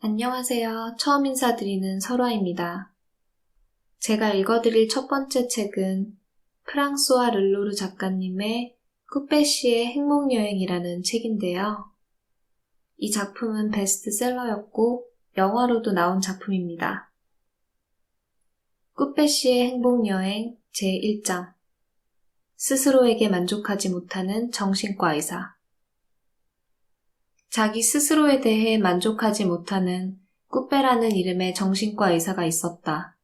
안녕하세요. 처음 인사드리는 설화입니다. 제가 읽어드릴 첫 번째 책은 프랑수아 르로르 작가님의 쿠페시의 행복여행이라는 책인데요. 이 작품은 베스트셀러였고 영화로도 나온 작품입니다. 쿠페시의 행복여행 제1장 스스로에게 만족하지 못하는 정신과 의사. 자기 스스로에 대해 만족하지 못하는 꾸페라는 이름의 정신과 의사가 있었다.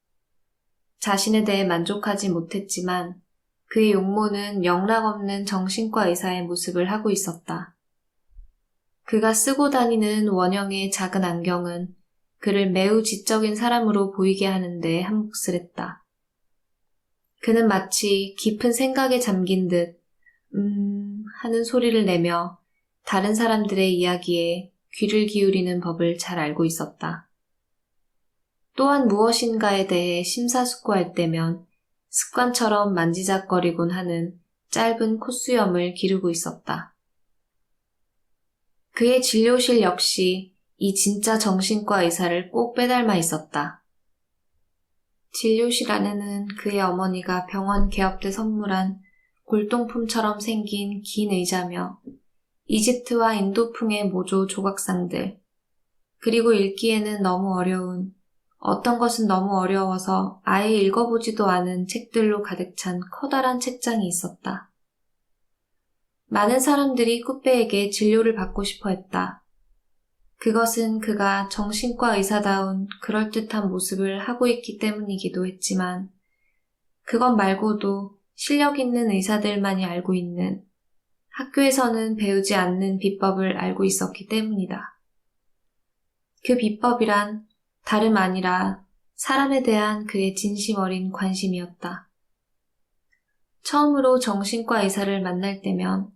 자신에 대해 만족하지 못했지만 그의 용모는 영락없는 정신과 의사의 모습을 하고 있었다. 그가 쓰고 다니는 원형의 작은 안경은 그를 매우 지적인 사람으로 보이게 하는데 한몫을 했다. 그는 마치 깊은 생각에 잠긴 듯 하는 소리를 내며 다른 사람들의 이야기에 귀를 기울이는 법을 잘 알고 있었다. 또한 무엇인가에 대해 심사숙고할 때면 습관처럼 만지작거리곤 하는 짧은 콧수염을 기르고 있었다. 그의 진료실 역시 이 진짜 정신과 의사를 꼭 빼닮아 있었다. 진료실 안에는 그의 어머니가 병원 개업 때 선물한 골동품처럼 생긴 긴 의자며 이집트와 인도풍의 모조 조각상들, 그리고 읽기에는 너무 어려운, 어떤 것은 너무 어려워서 아예 읽어보지도 않은 책들로 가득 찬 커다란 책장이 있었다. 많은 사람들이 꾸페에게 진료를 받고 싶어 했다. 그것은 그가 정신과 의사다운 그럴듯한 모습을 하고 있기 때문이기도 했지만, 그것 말고도 실력 있는 의사들만이 알고 있는 학교에서는 배우지 않는 비법을 알고 있었기 때문이다. 그 비법이란 다름 아니라 사람에 대한 그의 진심 어린 관심이었다. 처음으로 정신과 의사를 만날 때면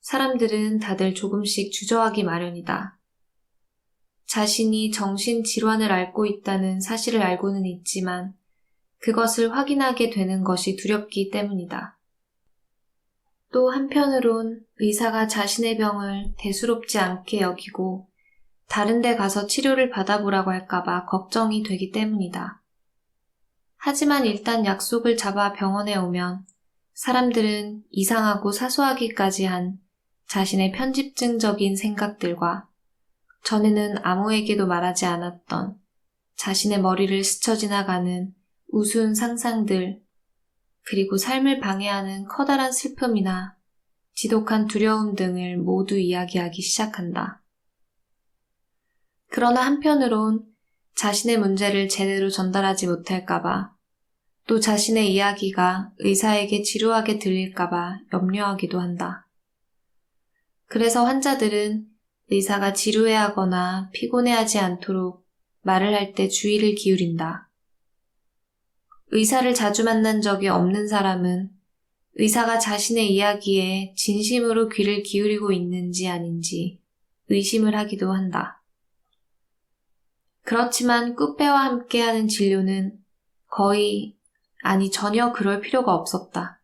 사람들은 다들 조금씩 주저하기 마련이다. 자신이 정신질환을 앓고 있다는 사실을 알고는 있지만 그것을 확인하게 되는 것이 두렵기 때문이다. 또 한편으론 의사가 자신의 병을 대수롭지 않게 여기고 다른 데 가서 치료를 받아보라고 할까봐 걱정이 되기 때문이다. 하지만 일단 약속을 잡아 병원에 오면 사람들은 이상하고 사소하기까지 한 자신의 편집증적인 생각들과 전에는 아무에게도 말하지 않았던 자신의 머리를 스쳐 지나가는 우스운 상상들, 그리고 삶을 방해하는 커다란 슬픔이나 지독한 두려움 등을 모두 이야기하기 시작한다. 그러나 한편으론 자신의 문제를 제대로 전달하지 못할까봐, 또 자신의 이야기가 의사에게 지루하게 들릴까봐 염려하기도 한다. 그래서 환자들은 의사가 지루해하거나 피곤해하지 않도록 말을 할 때 주의를 기울인다. 의사를 자주 만난 적이 없는 사람은 의사가 자신의 이야기에 진심으로 귀를 기울이고 있는지 아닌지 의심을 하기도 한다. 그렇지만 꾸페와 함께하는 진료는 전혀 그럴 필요가 없었다.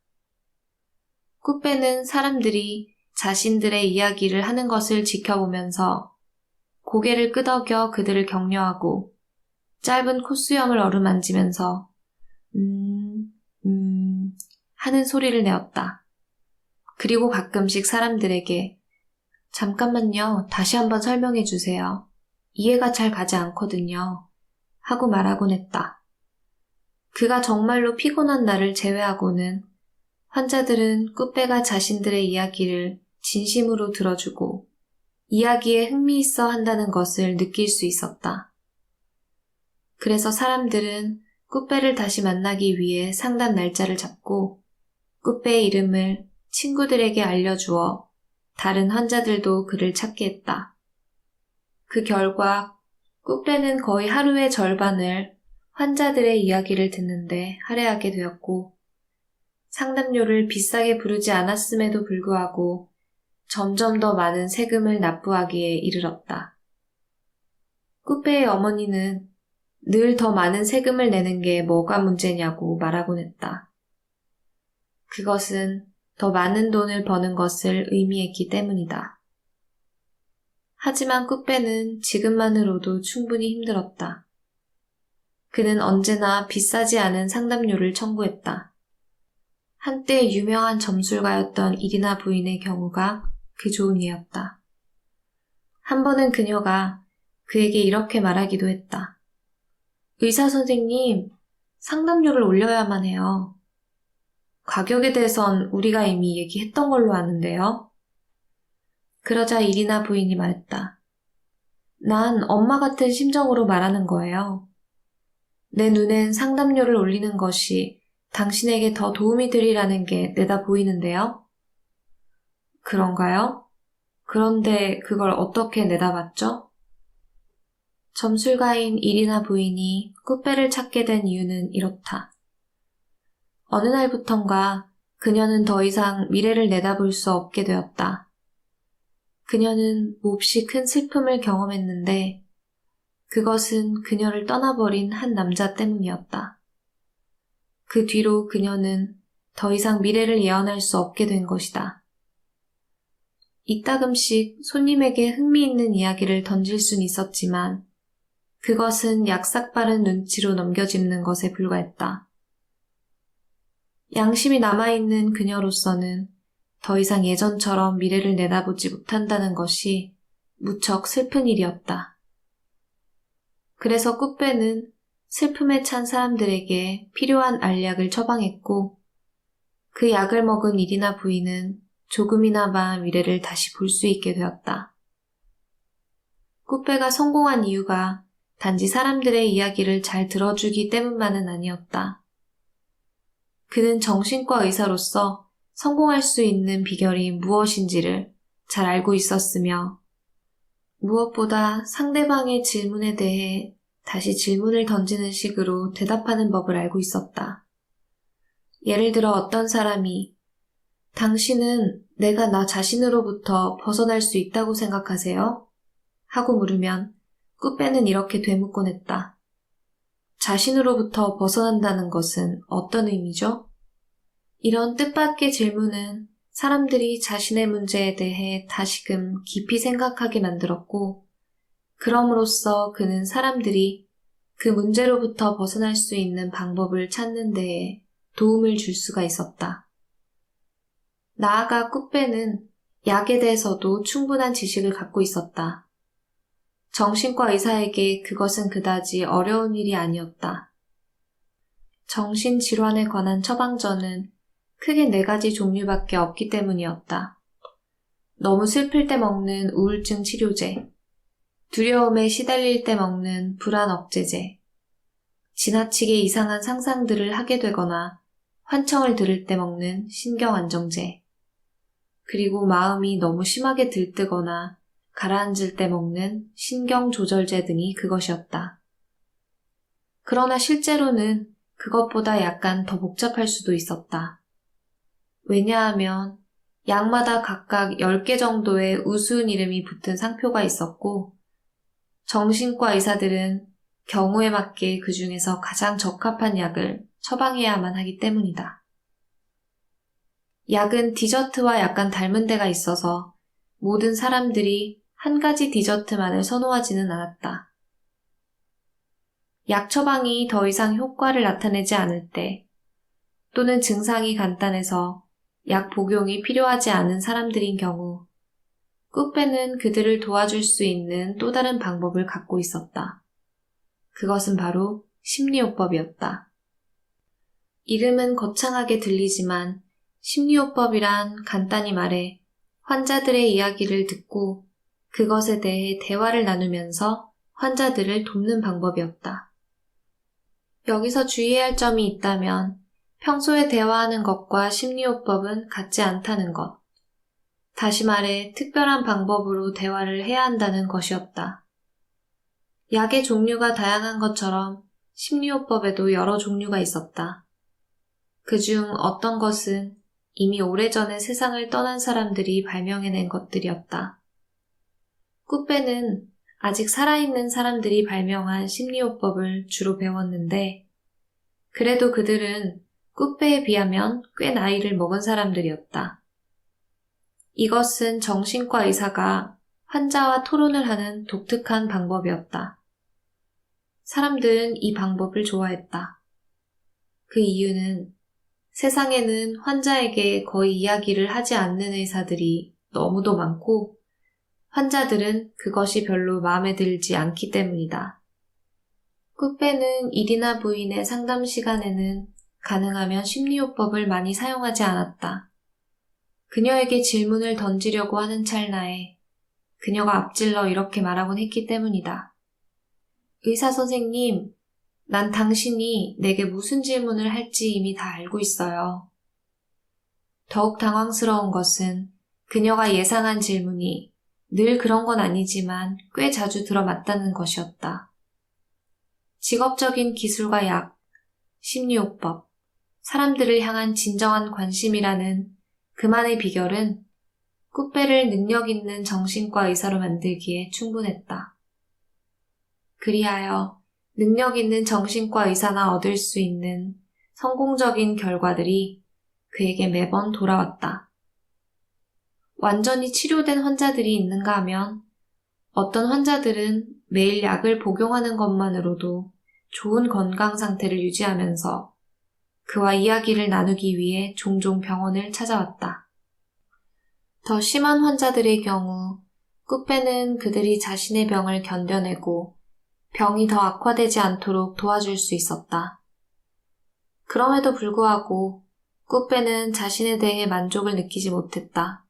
꾸페는 사람들이 자신들의 이야기를 하는 것을 지켜보면서 고개를 끄덕여 그들을 격려하고 짧은 콧수염을 어루만지면서 하는 소리를 내었다. 그리고 가끔씩 사람들에게 잠깐만요, 다시 한번 설명해 주세요. 이해가 잘 가지 않거든요. 하고 말하곤 했다. 그가 정말로 피곤한 날을 제외하고는 환자들은 꾸페가 자신들의 이야기를 진심으로 들어주고 이야기에 흥미있어 한다는 것을 느낄 수 있었다. 그래서 사람들은 꾸페를 다시 만나기 위해 상담 날짜를 잡고 꾸페의 이름을 친구들에게 알려주어 다른 환자들도 그를 찾게 했다. 그 결과 꾸페는 거의 하루의 절반을 환자들의 이야기를 듣는데 할애하게 되었고 상담료를 비싸게 부르지 않았음에도 불구하고 점점 더 많은 세금을 납부하기에 이르렀다. 꾸페의 어머니는 늘 더 많은 세금을 내는 게 뭐가 문제냐고 말하곤 했다. 그것은 더 많은 돈을 버는 것을 의미했기 때문이다. 하지만 꾸빼는 지금만으로도 충분히 힘들었다. 그는 언제나 비싸지 않은 상담료를 청구했다. 한때 유명한 점술가였던 이리나 부인의 경우가 그 좋은 예였다. 한 번은 그녀가 그에게 이렇게 말하기도 했다. 의사 선생님, 상담료를 올려야만 해요. 가격에 대해선 우리가 이미 얘기했던 걸로 아는데요. 그러자 이리나 부인이 말했다. 난 엄마 같은 심정으로 말하는 거예요. 내 눈엔 상담료를 올리는 것이 당신에게 더 도움이 되리라는 게 내다 보이는데요. 그런가요? 그런데 그걸 어떻게 내다봤죠? 점술가인 이리나 부인이 꾸빼를 찾게 된 이유는 이렇다. 어느 날부턴가 그녀는 더 이상 미래를 내다볼 수 없게 되었다. 그녀는 몹시 큰 슬픔을 경험했는데 그것은 그녀를 떠나버린 한 남자 때문이었다. 그 뒤로 그녀는 더 이상 미래를 예언할 수 없게 된 것이다. 이따금씩 손님에게 흥미있는 이야기를 던질 순 있었지만 그것은 약삭빠른 눈치로 넘겨짚는 것에 불과했다. 양심이 남아있는 그녀로서는 더 이상 예전처럼 미래를 내다보지 못한다는 것이 무척 슬픈 일이었다. 그래서 꾸빼는 슬픔에 찬 사람들에게 필요한 알약을 처방했고 그 약을 먹은 이리나 부인은 조금이나마 미래를 다시 볼 수 있게 되었다. 꾸빼가 성공한 이유가 단지 사람들의 이야기를 잘 들어주기 때문만은 아니었다. 그는 정신과 의사로서 성공할 수 있는 비결이 무엇인지를 잘 알고 있었으며 무엇보다 상대방의 질문에 대해 다시 질문을 던지는 식으로 대답하는 법을 알고 있었다. 예를 들어 어떤 사람이 당신은 내가 나 자신으로부터 벗어날 수 있다고 생각하세요? 하고 물으면 꾸빼는 이렇게 되묻곤 했다. 자신으로부터 벗어난다는 것은 어떤 의미죠? 이런 뜻밖의 질문은 사람들이 자신의 문제에 대해 다시금 깊이 생각하게 만들었고 그럼으로써 그는 사람들이 그 문제로부터 벗어날 수 있는 방법을 찾는 데에 도움을 줄 수가 있었다. 나아가 꾸빼는 약에 대해서도 충분한 지식을 갖고 있었다. 정신과 의사에게 그것은 그다지 어려운 일이 아니었다. 정신질환에 관한 처방전은 크게 4가지 종류밖에 없기 때문이었다. 너무 슬플 때 먹는 우울증 치료제, 두려움에 시달릴 때 먹는 불안 억제제, 지나치게 이상한 상상들을 하게 되거나 환청을 들을 때 먹는 신경 안정제, 그리고 마음이 너무 심하게 들뜨거나 가라앉을 때 먹는 신경 조절제 등이 그것이었다. 그러나 실제로는 그것보다 약간 더 복잡할 수도 있었다. 왜냐하면 약마다 각각 10개 정도의 우스운 이름이 붙은 상표가 있었고 정신과 의사들은 경우에 맞게 그 중에서 가장 적합한 약을 처방해야만 하기 때문이다. 약은 디저트와 약간 닮은 데가 있어서 모든 사람들이 한 가지 디저트만을 선호하지는 않았다. 약 처방이 더 이상 효과를 나타내지 않을 때 또는 증상이 간단해서 약 복용이 필요하지 않은 사람들인 경우 꾸빼는 그들을 도와줄 수 있는 또 다른 방법을 갖고 있었다. 그것은 바로 심리요법이었다. 이름은 거창하게 들리지만 심리요법이란 간단히 말해 환자들의 이야기를 듣고 그것에 대해 대화를 나누면서 환자들을 돕는 방법이었다. 여기서 주의해야 할 점이 있다면 평소에 대화하는 것과 심리요법은 같지 않다는 것. 다시 말해 특별한 방법으로 대화를 해야 한다는 것이었다. 약의 종류가 다양한 것처럼 심리요법에도 여러 종류가 있었다. 그중 어떤 것은 이미 오래전에 세상을 떠난 사람들이 발명해낸 것들이었다. 꾸빼는 아직 살아있는 사람들이 발명한 심리요법을 주로 배웠는데 그래도 그들은 꾸빼에 비하면 꽤 나이를 먹은 사람들이었다. 이것은 정신과 의사가 환자와 토론을 하는 독특한 방법이었다. 사람들은 이 방법을 좋아했다. 그 이유는 세상에는 환자에게 거의 이야기를 하지 않는 의사들이 너무도 많고 환자들은 그것이 별로 마음에 들지 않기 때문이다. 꾸빼는 일이나 부인의 상담 시간에는 가능하면 심리요법을 많이 사용하지 않았다. 그녀에게 질문을 던지려고 하는 찰나에 그녀가 앞질러 이렇게 말하곤 했기 때문이다. 의사 선생님, 난 당신이 내게 무슨 질문을 할지 이미 다 알고 있어요. 더욱 당황스러운 것은 그녀가 예상한 질문이 늘 그런 건 아니지만 꽤 자주 들어맞다는 것이었다. 직업적인 기술과 약, 심리요법, 사람들을 향한 진정한 관심이라는 그만의 비결은 꾸빼를 능력 있는 정신과 의사로 만들기에 충분했다. 그리하여 능력 있는 정신과 의사나 얻을 수 있는 성공적인 결과들이 그에게 매번 돌아왔다. 완전히 치료된 환자들이 있는가 하면 어떤 환자들은 매일 약을 복용하는 것만으로도 좋은 건강 상태를 유지하면서 그와 이야기를 나누기 위해 종종 병원을 찾아왔다. 더 심한 환자들의 경우 꾸빼는 그들이 자신의 병을 견뎌내고 병이 더 악화되지 않도록 도와줄 수 있었다. 그럼에도 불구하고 꾸빼는 자신에 대해 만족을 느끼지 못했다.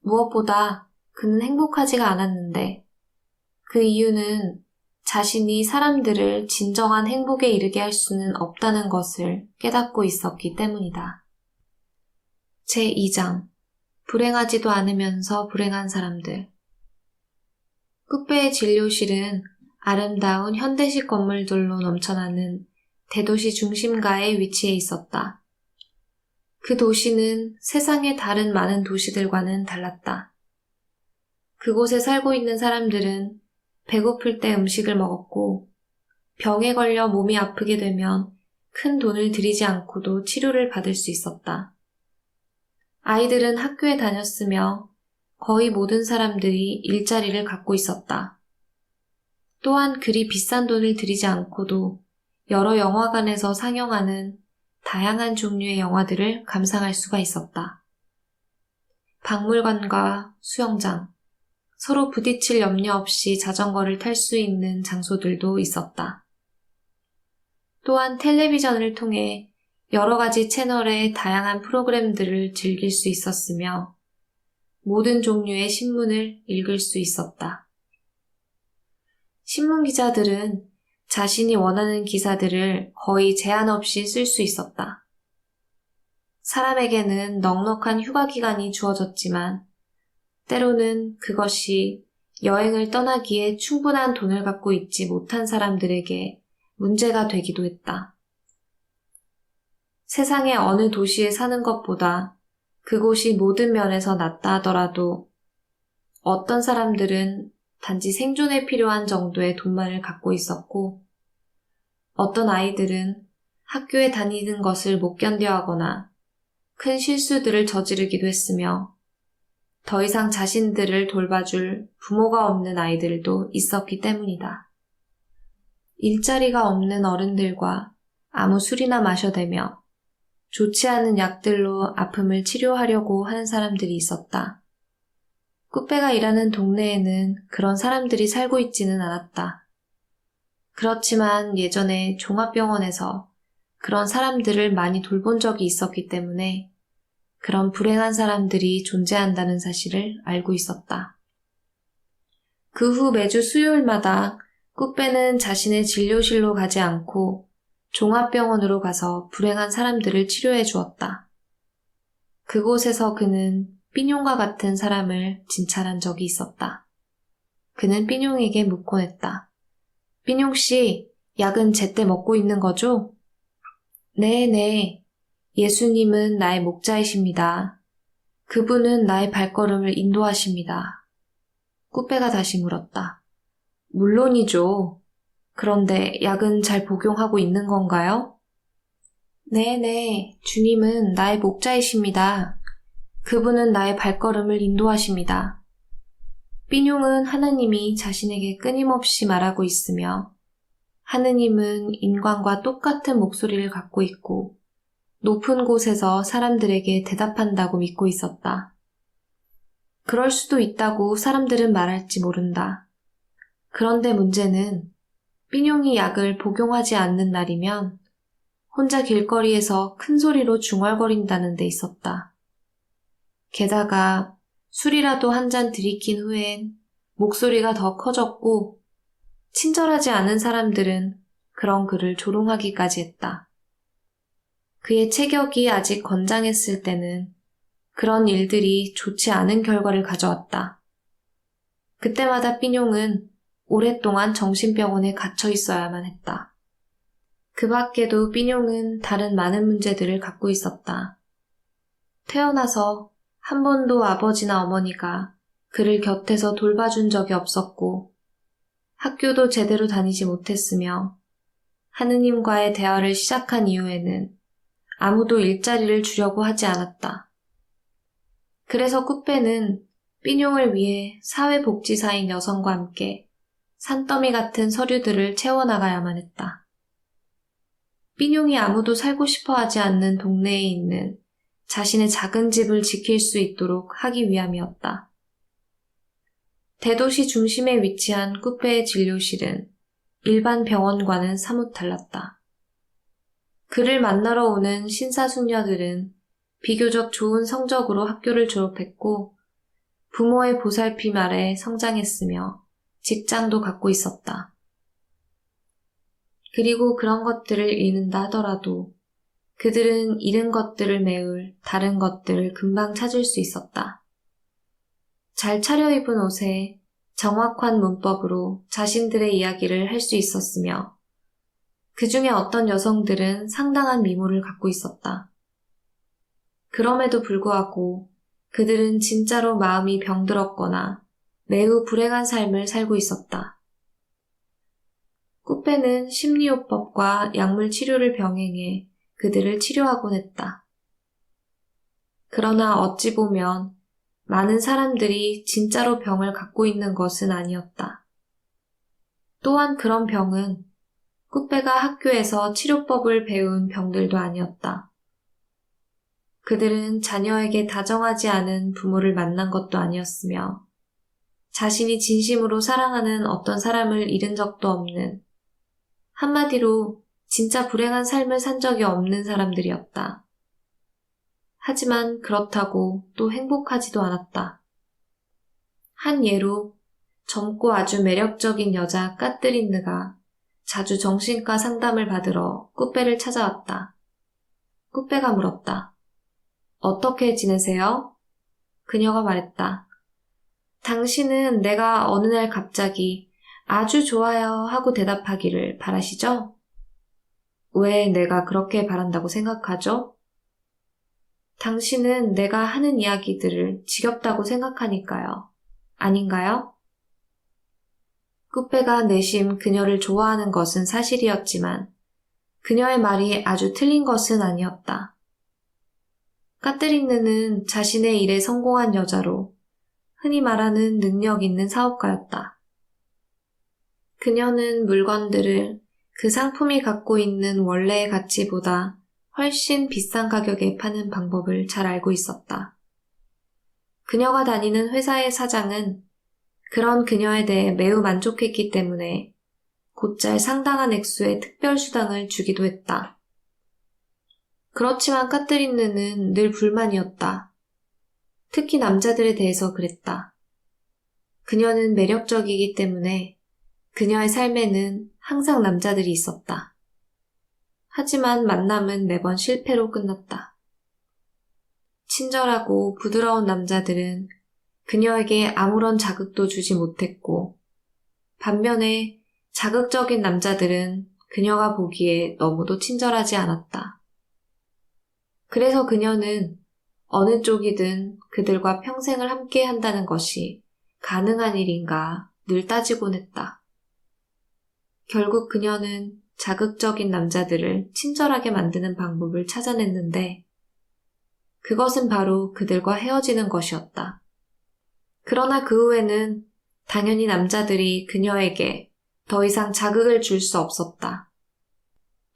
무엇보다 그는 행복하지가 않았는데 그 이유는 자신이 사람들을 진정한 행복에 이르게 할 수는 없다는 것을 깨닫고 있었기 때문이다. 제2장 불행하지도 않으면서 불행한 사람들. 꾸빼의 진료실은 아름다운 현대식 건물들로 넘쳐나는 대도시 중심가에 위치해 있었다. 그 도시는 세상의 다른 많은 도시들과는 달랐다. 그곳에 살고 있는 사람들은 배고플 때 음식을 먹었고 병에 걸려 몸이 아프게 되면 큰 돈을 들이지 않고도 치료를 받을 수 있었다. 아이들은 학교에 다녔으며 거의 모든 사람들이 일자리를 갖고 있었다. 또한 그리 비싼 돈을 들이지 않고도 여러 영화관에서 상영하는 다양한 종류의 영화들을 감상할 수가 있었다. 박물관과 수영장, 서로 부딪힐 염려 없이 자전거를 탈 수 있는 장소들도 있었다. 또한 텔레비전을 통해 여러 가지 채널의 다양한 프로그램들을 즐길 수 있었으며 모든 종류의 신문을 읽을 수 있었다. 신문 기자들은 자신이 원하는 기사들을 거의 제한 없이 쓸 수 있었다. 사람에게는 넉넉한 휴가 기간이 주어졌지만 때로는 그것이 여행을 떠나기에 충분한 돈을 갖고 있지 못한 사람들에게 문제가 되기도 했다. 세상의 어느 도시에 사는 것보다 그곳이 모든 면에서 낫다 하더라도 어떤 사람들은 단지 생존에 필요한 정도의 돈만을 갖고 있었고 어떤 아이들은 학교에 다니는 것을 못 견뎌하거나 큰 실수들을 저지르기도 했으며 더 이상 자신들을 돌봐줄 부모가 없는 아이들도 있었기 때문이다. 일자리가 없는 어른들과 아무 술이나 마셔대며 좋지 않은 약들로 아픔을 치료하려고 하는 사람들이 있었다. 꾸빼가 일하는 동네에는 그런 사람들이 살고 있지는 않았다. 그렇지만 예전에 종합병원에서 그런 사람들을 많이 돌본 적이 있었기 때문에 그런 불행한 사람들이 존재한다는 사실을 알고 있었다. 그 후 매주 수요일마다 꾸빼는 자신의 진료실로 가지 않고 종합병원으로 가서 불행한 사람들을 치료해 주었다. 그곳에서 그는 삐뇽과 같은 사람을 진찰한 적이 있었다. 그는 삐뇽에게 묻곤 했다. 삐뇽 씨, 약은 제때 먹고 있는 거죠? 네. 예수님은 나의 목자이십니다. 그분은 나의 발걸음을 인도하십니다. 꾸빼가 다시 물었다. 물론이죠. 그런데 약은 잘 복용하고 있는 건가요? 네. 주님은 나의 목자이십니다. 그분은 나의 발걸음을 인도하십니다. 삐뇽은 하느님이 자신에게 끊임없이 말하고 있으며 하느님은 인간과 똑같은 목소리를 갖고 있고 높은 곳에서 사람들에게 대답한다고 믿고 있었다. 그럴 수도 있다고 사람들은 말할지 모른다. 그런데 문제는 삐뇽이 약을 복용하지 않는 날이면 혼자 길거리에서 큰 소리로 중얼거린다는 데 있었다. 게다가 술이라도 한 잔 들이킨 후엔 목소리가 더 커졌고 친절하지 않은 사람들은 그런 그를 조롱하기까지 했다. 그의 체격이 아직 건장했을 때는 그런 일들이 좋지 않은 결과를 가져왔다. 그때마다 삐뇽은 오랫동안 정신병원에 갇혀 있어야만 했다. 그 밖에도 삐뇽은 다른 많은 문제들을 갖고 있었다. 태어나서 한 번도 아버지나 어머니가 그를 곁에서 돌봐준 적이 없었고 학교도 제대로 다니지 못했으며 하느님과의 대화를 시작한 이후에는 아무도 일자리를 주려고 하지 않았다. 그래서 꾸빼는 삐뇽을 위해 사회복지사인 여성과 함께 산더미 같은 서류들을 채워나가야만 했다. 삐뇽이 아무도 살고 싶어 하지 않는 동네에 있는 자신의 작은 집을 지킬 수 있도록 하기 위함이었다. 대도시 중심에 위치한 꾸빼의 진료실은 일반 병원과는 사뭇 달랐다. 그를 만나러 오는 신사숙녀들은 비교적 좋은 성적으로 학교를 졸업했고 부모의 보살핌 아래 성장했으며 직장도 갖고 있었다. 그리고 그런 것들을 잃는다 하더라도 그들은 잃은 것들을 메울 다른 것들을 금방 찾을 수 있었다. 잘 차려입은 옷에 정확한 문법으로 자신들의 이야기를 할 수 있었으며 그 중에 어떤 여성들은 상당한 미모를 갖고 있었다. 그럼에도 불구하고 그들은 진짜로 마음이 병들었거나 매우 불행한 삶을 살고 있었다. 꾸빼는 심리요법과 약물 치료를 병행해 그들을 치료하곤 했다. 그러나 어찌 보면 많은 사람들이 진짜로 병을 갖고 있는 것은 아니었다. 또한 그런 병은 꾸빼가 학교에서 치료법을 배운 병들도 아니었다. 그들은 자녀에게 다정하지 않은 부모를 만난 것도 아니었으며 자신이 진심으로 사랑하는 어떤 사람을 잃은 적도 없는, 한마디로 진짜 불행한 삶을 산 적이 없는 사람들이었다. 하지만 그렇다고 또 행복하지도 않았다. 한 예로 젊고 아주 매력적인 여자 까뜨린느가 자주 정신과 상담을 받으러 꾸빼를 찾아왔다. 꾸빼가 물었다. 어떻게 지내세요? 그녀가 말했다. 당신은 내가 어느 날 갑자기 아주 좋아요 하고 대답하기를 바라시죠? 왜 내가 그렇게 바란다고 생각하죠? 당신은 내가 하는 이야기들을 지겹다고 생각하니까요. 아닌가요? 꾸빼가 내심 그녀를 좋아하는 것은 사실이었지만 그녀의 말이 아주 틀린 것은 아니었다. 까뜨린느는 자신의 일에 성공한 여자로 흔히 말하는 능력 있는 사업가였다. 그녀는 물건들을 그 상품이 갖고 있는 원래의 가치보다 훨씬 비싼 가격에 파는 방법을 잘 알고 있었다. 그녀가 다니는 회사의 사장은 그런 그녀에 대해 매우 만족했기 때문에 곧잘 상당한 액수의 특별수당을 주기도 했다. 그렇지만 까뜨린느는 늘 불만이었다. 특히 남자들에 대해서 그랬다. 그녀는 매력적이기 때문에 그녀의 삶에는 항상 남자들이 있었다. 하지만 만남은 매번 실패로 끝났다. 친절하고 부드러운 남자들은 그녀에게 아무런 자극도 주지 못했고, 반면에 자극적인 남자들은 그녀가 보기에 너무도 친절하지 않았다. 그래서 그녀는 어느 쪽이든 그들과 평생을 함께 한다는 것이 가능한 일인가 늘 따지곤 했다. 결국 그녀는 자극적인 남자들을 친절하게 만드는 방법을 찾아냈는데 그것은 바로 그들과 헤어지는 것이었다. 그러나 그 후에는 당연히 남자들이 그녀에게 더 이상 자극을 줄 수 없었다.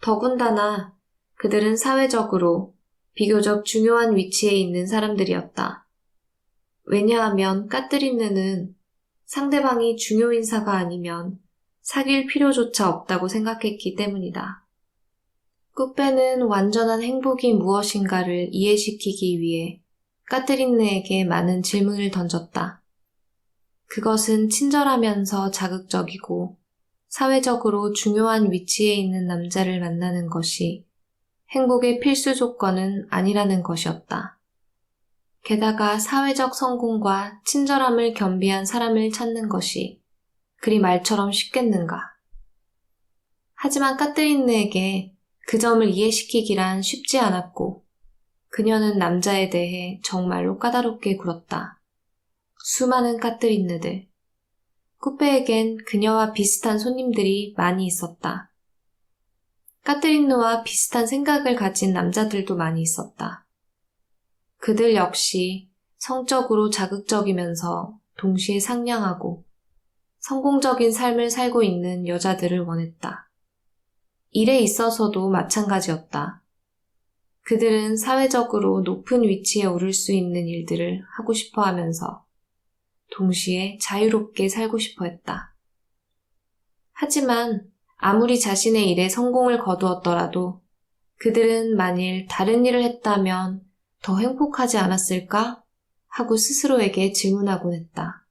더군다나 그들은 사회적으로 비교적 중요한 위치에 있는 사람들이었다. 왜냐하면 까뜨린느는 상대방이 중요 인사가 아니면 사귈 필요조차 없다고 생각했기 때문이다. 꾸빼는 완전한 행복이 무엇인가를 이해시키기 위해 까뜨린느에게 많은 질문을 던졌다. 그것은 친절하면서 자극적이고 사회적으로 중요한 위치에 있는 남자를 만나는 것이 행복의 필수 조건은 아니라는 것이었다. 게다가 사회적 성공과 친절함을 겸비한 사람을 찾는 것이 그리 말처럼 쉽겠는가. 하지만 까뜨린느에게 그 점을 이해시키기란 쉽지 않았고 그녀는 남자에 대해 정말로 까다롭게 굴었다. 수많은 까뜨린느들. 꾸페에겐 그녀와 비슷한 손님들이 많이 있었다. 까뜨린느와 비슷한 생각을 가진 남자들도 많이 있었다. 그들 역시 성적으로 자극적이면서 동시에 상냥하고 성공적인 삶을 살고 있는 여자들을 원했다. 일에 있어서도 마찬가지였다. 그들은 사회적으로 높은 위치에 오를 수 있는 일들을 하고 싶어 하면서 동시에 자유롭게 살고 싶어 했다. 하지만 아무리 자신의 일에 성공을 거두었더라도 그들은 만일 다른 일을 했다면 더 행복하지 않았을까? 하고 스스로에게 질문하곤 했다.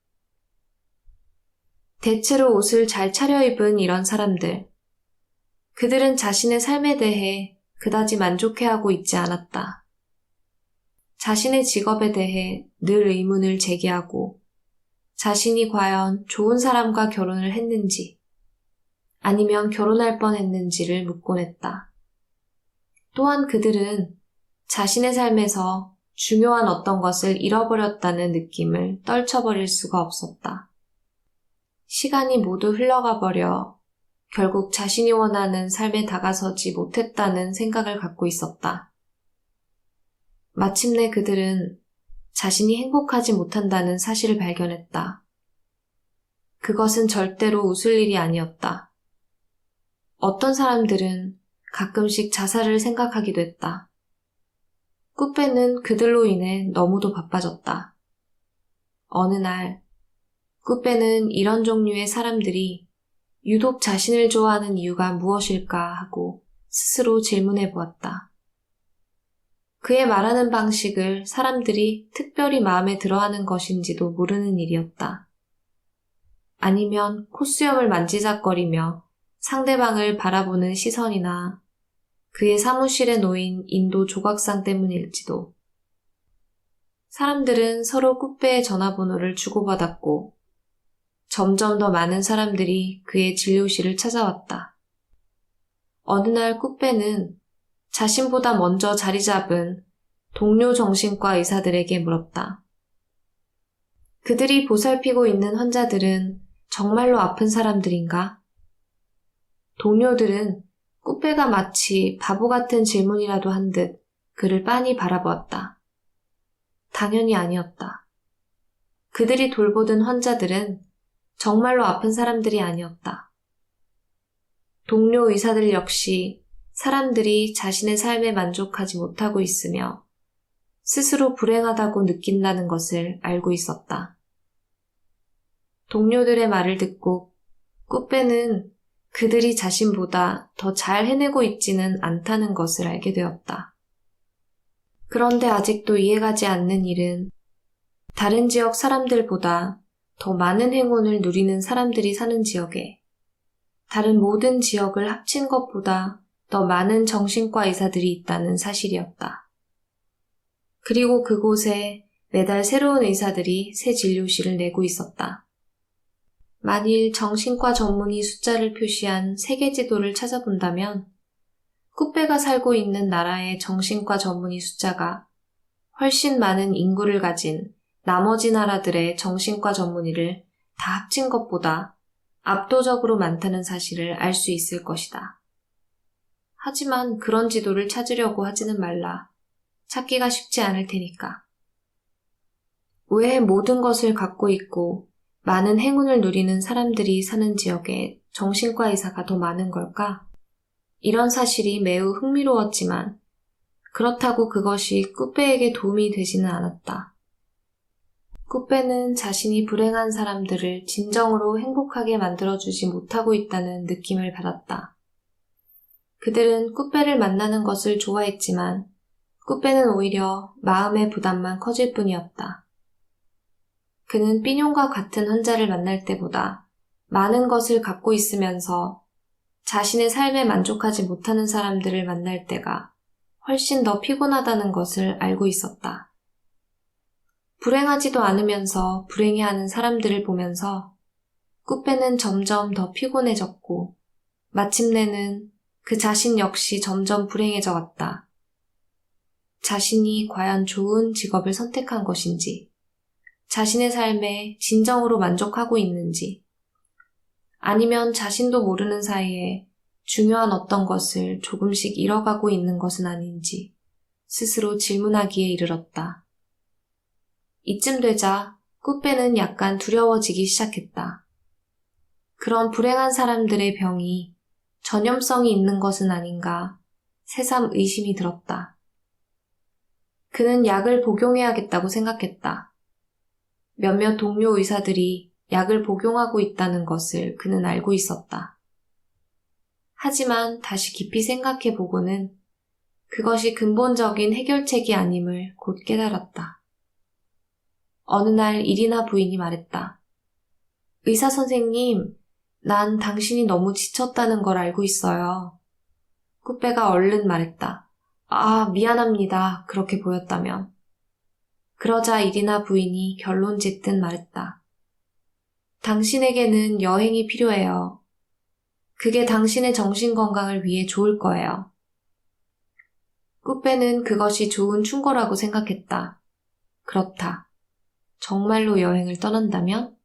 대체로 옷을 잘 차려입은 이런 사람들. 그들은 자신의 삶에 대해 그다지 만족해하고 있지 않았다. 자신의 직업에 대해 늘 의문을 제기하고 자신이 과연 좋은 사람과 결혼을 했는지 아니면 결혼할 뻔했는지를 묻곤 했다. 또한 그들은 자신의 삶에서 중요한 어떤 것을 잃어버렸다는 느낌을 떨쳐버릴 수가 없었다. 시간이 모두 흘러가 버려 결국 자신이 원하는 삶에 다가서지 못했다는 생각을 갖고 있었다. 마침내 그들은 자신이 행복하지 못한다는 사실을 발견했다. 그것은 절대로 웃을 일이 아니었다. 어떤 사람들은 가끔씩 자살을 생각하기도 했다. 꾸빼는 그들로 인해 너무도 바빠졌다. 어느 날 꾸빼는 이런 종류의 사람들이 유독 자신을 좋아하는 이유가 무엇일까 하고 스스로 질문해 보았다. 그의 말하는 방식을 사람들이 특별히 마음에 들어하는 것인지도 모르는 일이었다. 아니면 콧수염을 만지작거리며 상대방을 바라보는 시선이나 그의 사무실에 놓인 인도 조각상 때문일지도. 사람들은 서로 꾸빼의 전화번호를 주고받았고 점점 더 많은 사람들이 그의 진료실을 찾아왔다. 어느 날 꾸빼는 자신보다 먼저 자리 잡은 동료 정신과 의사들에게 물었다. 그들이 보살피고 있는 환자들은 정말로 아픈 사람들인가? 동료들은 꾸빼가 마치 바보 같은 질문이라도 한 듯 그를 빤히 바라보았다. 당연히 아니었다. 그들이 돌보던 환자들은 정말로 아픈 사람들이 아니었다. 동료 의사들 역시 사람들이 자신의 삶에 만족하지 못하고 있으며 스스로 불행하다고 느낀다는 것을 알고 있었다. 동료들의 말을 듣고 꾸빼는 그들이 자신보다 더 잘 해내고 있지는 않다는 것을 알게 되었다. 그런데 아직도 이해가지 않는 일은 다른 지역 사람들보다 더 많은 행운을 누리는 사람들이 사는 지역에 다른 모든 지역을 합친 것보다 더 많은 정신과 의사들이 있다는 사실이었다. 그리고 그곳에 매달 새로운 의사들이 새 진료실을 내고 있었다. 만일 정신과 전문의 숫자를 표시한 세계 지도를 찾아본다면 꾸빼가 살고 있는 나라의 정신과 전문의 숫자가 훨씬 많은 인구를 가진 나머지 나라들의 정신과 전문의를 다 합친 것보다 압도적으로 많다는 사실을 알 수 있을 것이다. 하지만 그런 지도를 찾으려고 하지는 말라. 찾기가 쉽지 않을 테니까. 왜 모든 것을 갖고 있고 많은 행운을 누리는 사람들이 사는 지역에 정신과 의사가 더 많은 걸까? 이런 사실이 매우 흥미로웠지만 그렇다고 그것이 꾸빼에게 도움이 되지는 않았다. 꾸빼는 자신이 불행한 사람들을 진정으로 행복하게 만들어주지 못하고 있다는 느낌을 받았다. 그들은 꾸빼를 만나는 것을 좋아했지만 꾸빼는 오히려 마음의 부담만 커질 뿐이었다. 그는 삐뇽과 같은 환자를 만날 때보다 많은 것을 갖고 있으면서 자신의 삶에 만족하지 못하는 사람들을 만날 때가 훨씬 더 피곤하다는 것을 알고 있었다. 불행하지도 않으면서 불행해하는 사람들을 보면서 꾸빼는 점점 더 피곤해졌고 마침내는 그 자신 역시 점점 불행해져 갔다. 자신이 과연 좋은 직업을 선택한 것인지, 자신의 삶에 진정으로 만족하고 있는지, 아니면 자신도 모르는 사이에 중요한 어떤 것을 조금씩 잃어가고 있는 것은 아닌지 스스로 질문하기에 이르렀다. 이쯤 되자 꾸빼는 약간 두려워지기 시작했다. 그런 불행한 사람들의 병이 전염성이 있는 것은 아닌가 새삼 의심이 들었다. 그는 약을 복용해야겠다고 생각했다. 몇몇 동료 의사들이 약을 복용하고 있다는 것을 그는 알고 있었다. 하지만 다시 깊이 생각해 보고는 그것이 근본적인 해결책이 아님을 곧 깨달았다. 어느 날 이리나 부인이 말했다. 의사 선생님, 난 당신이 너무 지쳤다는 걸 알고 있어요. 꾸빼가 얼른 말했다. 아, 미안합니다. 그렇게 보였다면. 그러자 이리나 부인이 결론 짓듯 말했다. 당신에게는 여행이 필요해요. 그게 당신의 정신건강을 위해 좋을 거예요. 꾸빼는 그것이 좋은 충고라고 생각했다. 그렇다. 정말로 여행을 떠난다면?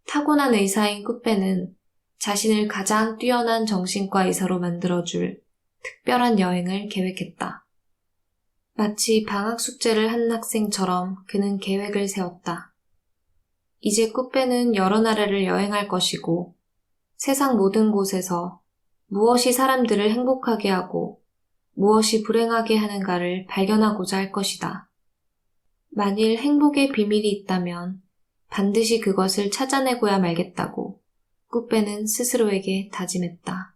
타고난 의사인 꾸빼는 자신을 가장 뛰어난 정신과 의사로 만들어줄 특별한 여행을 계획했다. 마치 방학 숙제를 한 학생처럼 그는 계획을 세웠다. 이제 꾸빼는 여러 나라를 여행할 것이고 세상 모든 곳에서 무엇이 사람들을 행복하게 하고 무엇이 불행하게 하는가를 발견하고자 할 것이다. 만일 행복의 비밀이 있다면 반드시 그것을 찾아내고야 말겠다고 꾸빼는 스스로에게 다짐했다.